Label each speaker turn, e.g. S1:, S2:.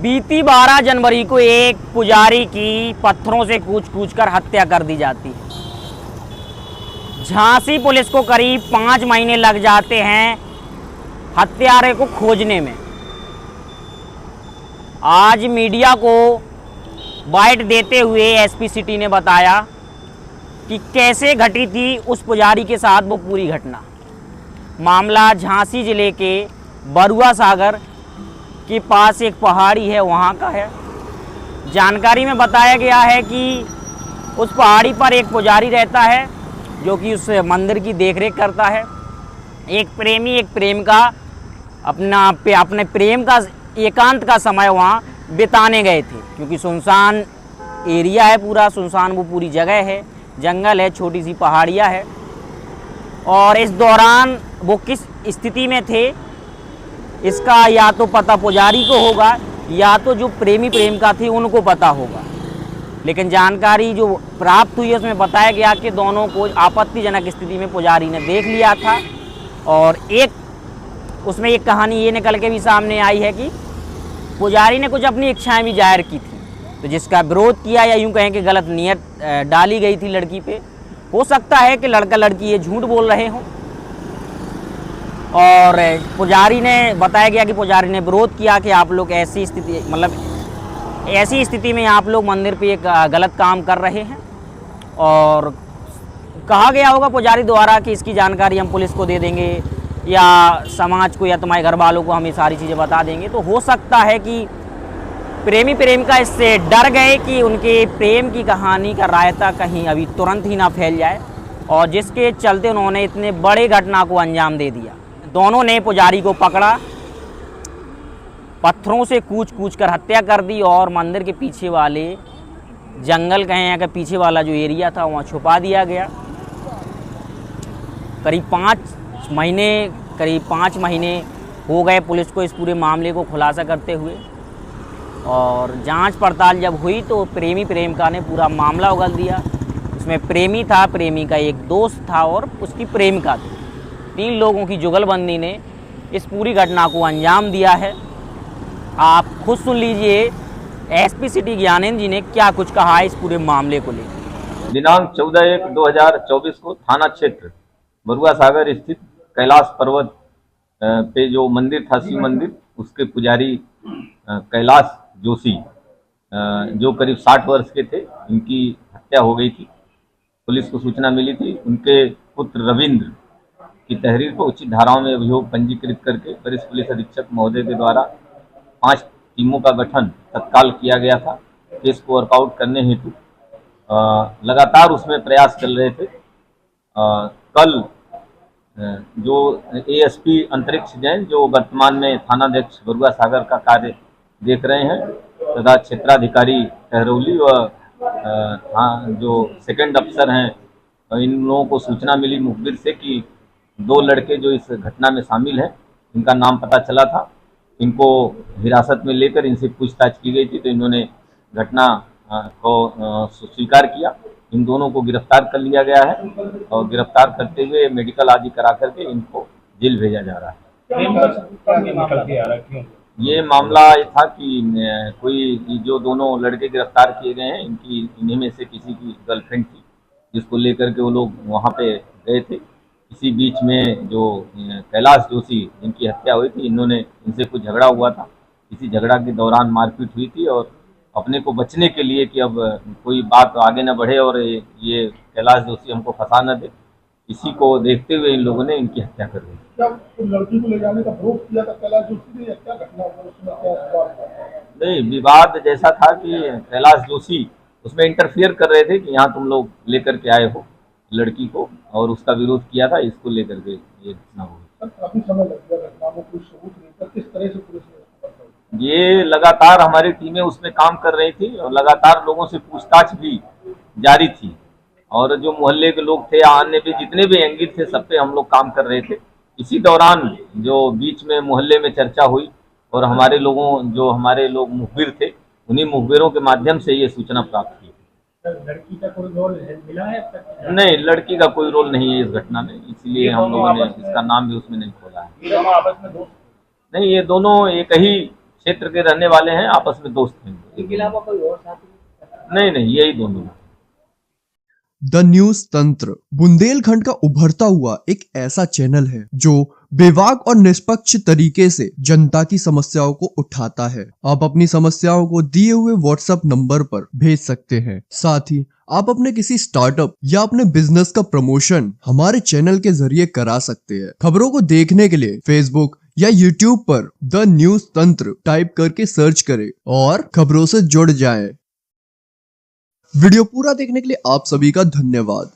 S1: बीती 12 जनवरी को एक पुजारी की पत्थरों से कूच कर हत्या कर दी जाती है। झांसी पुलिस को करीब 5 महीने लग जाते हैं हत्यारे को खोजने में। आज मीडिया को बाइट देते हुए एसपी सिटी ने बताया कि कैसे घटी थी उस पुजारी के साथ वो पूरी घटना। मामला झांसी जिले के बरुआ सागर के पास एक पहाड़ी है, वहाँ का है। जानकारी में बताया गया है कि उस पहाड़ी पर एक पुजारी रहता है जो कि उस मंदिर की देखरेख करता है। एक प्रेमी एक प्रेम का अपने प्रेम का एकांत का समय वहाँ बिताने गए थे, क्योंकि सुनसान एरिया है, पूरा सुनसान वो पूरी जगह है, जंगल है, छोटी सी पहाड़ियाँ है। और इस दौरान वो किस स्थिति में थे इसका या तो पता पुजारी को होगा या तो जो प्रेमी प्रेमिका थे उनको पता होगा। लेकिन जानकारी जो प्राप्त हुई है उसमें बताया गया कि दोनों को आपत्तिजनक स्थिति में पुजारी ने देख लिया था। और उसमें एक कहानी ये निकल के भी सामने आई है कि पुजारी ने कुछ अपनी इच्छाएं भी जाहिर की थी, तो जिसका विरोध किया या यूं कहें कि गलत नियत डाली गई थी लड़की पे। हो सकता है कि लड़का लड़की ये झूठ बोल रहे हों। और पुजारी ने बताया गया कि पुजारी ने विरोध किया कि आप लोग ऐसी स्थिति में आप लोग मंदिर पे एक गलत काम कर रहे हैं। और कहा गया होगा पुजारी द्वारा कि इसकी जानकारी हम पुलिस को दे देंगे या समाज को या तुम्हारे घर वालों को हम ये सारी चीज़ें बता देंगे। तो हो सकता है कि प्रेमी प्रेमिका इससे डर गए कि उनके प्रेम की कहानी का रायता कहीं अभी तुरंत ही ना फैल जाए, और जिसके चलते उन्होंने इतने बड़े घटना को अंजाम दे दिया। दोनों ने पुजारी को पकड़ा, पत्थरों से कूच कर हत्या कर दी और मंदिर के पीछे वाले जंगल कहें या कि पीछे वाला जो एरिया था वहाँ छुपा दिया गया। करीब 5 महीने हो गए पुलिस को इस पूरे मामले को खुलासा करते हुए। और जांच पड़ताल जब हुई तो प्रेमी प्रेमिका ने पूरा मामला उगल दिया। उसमें प्रेमी था, प्रेमी का एक दोस्त था और उसकी प्रेमिका थी। 3 लोगों की जुगलबंदी ने इस पूरी घटना को अंजाम दिया है। आप खुद सुन लीजिए एसपी सिटी ज्ञानेंद्र जी ने क्या कुछ कहा है इस पूरे मामले को लेकर।
S2: दिनांक 14/1/2024 को थाना क्षेत्र बरुआ सागर स्थित कैलाश पर्वत पे जो मंदिर था, शिव मंदिर, उसके पुजारी कैलाश जोशी जो करीब 60 वर्ष के थे, इनकी हत्या हो गई थी। पुलिस को सूचना मिली थी। उनके पुत्र रविंद्र की तहरीर पर उचित धाराओं में अभियोग पंजीकृत करके वरिष्ठ पुलिस अधीक्षक महोदय के द्वारा 5 टीमों का गठन तत्काल किया गया था। केस को वर्कआउट करने हेतु लगातार उसमें प्रयास चल रहे थे। कल जो एएसपी अंतरिक्ष जैन, जो वर्तमान में थानाध्यक्ष बरुआ सागर का कार्य देख रहे हैं, तथा क्षेत्राधिकारी कहरौली व जो सेकंड अफसर हैं, इन लोगों को सूचना मिली मुखबिर से कि 2 लड़के जो इस घटना में शामिल हैं, इनका नाम पता चला था। इनको हिरासत में लेकर इनसे पूछताछ की गई थी, तो इन्होंने घटना को स्वीकार किया। इन दोनों को गिरफ्तार कर लिया गया है और गिरफ्तार करते हुए मेडिकल आदि करा करके इनको जेल भेजा जा रहा है। ये मामला ये था कि कोई जो दोनों लड़के गिरफ्तार किए गए हैं, इन्हीं में से किसी की गर्लफ्रेंड थी, जिसको लेकर के वो लोग वहाँ पे गए थे। इसी बीच में जो कैलाश जोशी जिनकी हत्या हुई थी, इनसे कुछ झगड़ा हुआ था। इसी झगड़ा के दौरान मारपीट हुई थी और अपने को बचने के लिए कि अब कोई बात आगे न बढ़े और ये कैलाश जोशी हमको फंसा न दे, इसी को देखते हुए इन लोगों ने इनकी हत्या कर दी।
S3: लड़की को ले जाने का विरोध किया था कैलाश जोशी ने, या क्या घटना
S2: नहीं, विवाद जैसा था कि कैलाश जोशी उसमें इंटरफियर कर रहे थे कि यहाँ तुम लोग लेकर के आए हो लड़की को, और उसका विरोध किया था। इसको लेकर के ये घटना हुई।
S3: काफी समय लग गया घटना को, कोई सबूत नहीं था। किस तरह से पुलिस ने
S2: ये लगातार हमारी टीमें उसमें काम कर रही थी और लगातार लोगों से पूछताछ भी जारी थी। और जो मोहल्ले के लोग थे या अन्य भी जितने भी एंगिल थे, सब पे हम लोग काम कर रहे थे। इसी दौरान जो बीच में मोहल्ले में चर्चा हुई और हमारे लोग मुखबिर थे, उन्हीं मुखबिरों के माध्यम से ये सूचना प्राप्त हुई।
S3: लड़की का कोई रोल मिला है?
S2: नहीं, लड़की का कोई रोल नहीं है इस घटना में, इसलिए हम लोगों ने इसका नाम भी उसमें नहीं खोला है।
S3: आपस में दोस्त
S2: नहीं, ये दोनों एक ही क्षेत्र के रहने वाले हैं, आपस में दोस्त हैं।
S4: इनके अलावा कोई और साथी?
S2: नहीं, यही दोनों।
S5: द न्यूज तंत्र बुंदेलखंड का उभरता हुआ एक ऐसा चैनल है जो बेबाक और निष्पक्ष तरीके से जनता की समस्याओं को उठाता है। आप अपनी समस्याओं को दिए हुए व्हाट्सएप नंबर पर भेज सकते हैं। साथ ही आप अपने किसी स्टार्टअप या अपने बिजनेस का प्रमोशन हमारे चैनल के जरिए करा सकते हैं। खबरों को देखने के लिए फेसबुक या यूट्यूब पर द न्यूज तंत्र टाइप करके सर्च करें और खबरों से जुड़ जाएं। वीडियो पूरा देखने के लिए आप सभी का धन्यवाद।